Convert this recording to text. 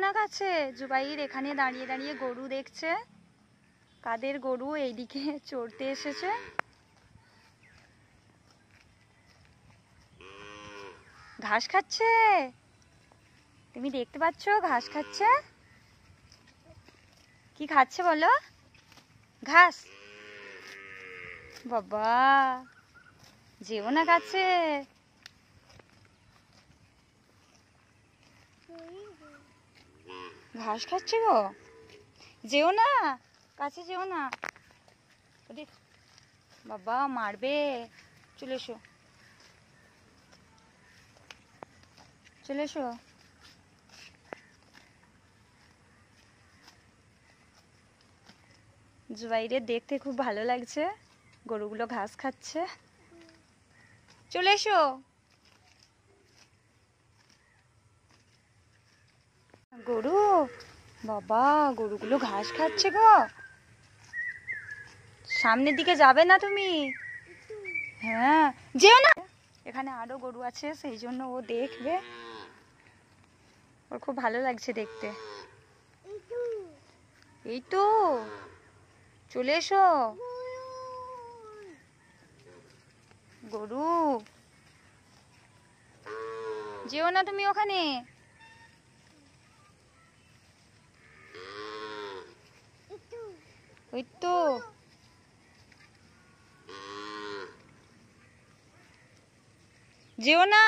না কাছে। জুবাইর এখানে দাঁড়িয়ে দাঁড়িয়ে গরু দেখছে। কাদের গরু এইদিকে চড়তে এসেছে। ঘাস খাচ্ছে, তুমি দেখতে পাচ্ছ ঘাস খাচ্ছে। কি খাচ্ছে বলো? ঘাস। বাবা যেও না কাছে। ঘাস খাচ্ছে গো, যেও না কাছে, যেও না। বাবা মারবে। চলে এসো, চলে এসো। জুবাইরের দেখতে খুব ভালো লাগছে, গরুগুলো ঘাস খাচ্ছে। চলে এসো। গরু, বাবা গরুগুলো ঘাস খাচ্ছে গো। সামনের দিকে যাবে না তুমি? হ্যাঁ যেও না। এখানে আরো গরু আছে, সেই জন্য ও দেখবে, ওর খুব ভালো লাগছে দেখতে। এই তো চলে এসো। গরু যেও না তুমি ওখানে। ওই তো যেও না।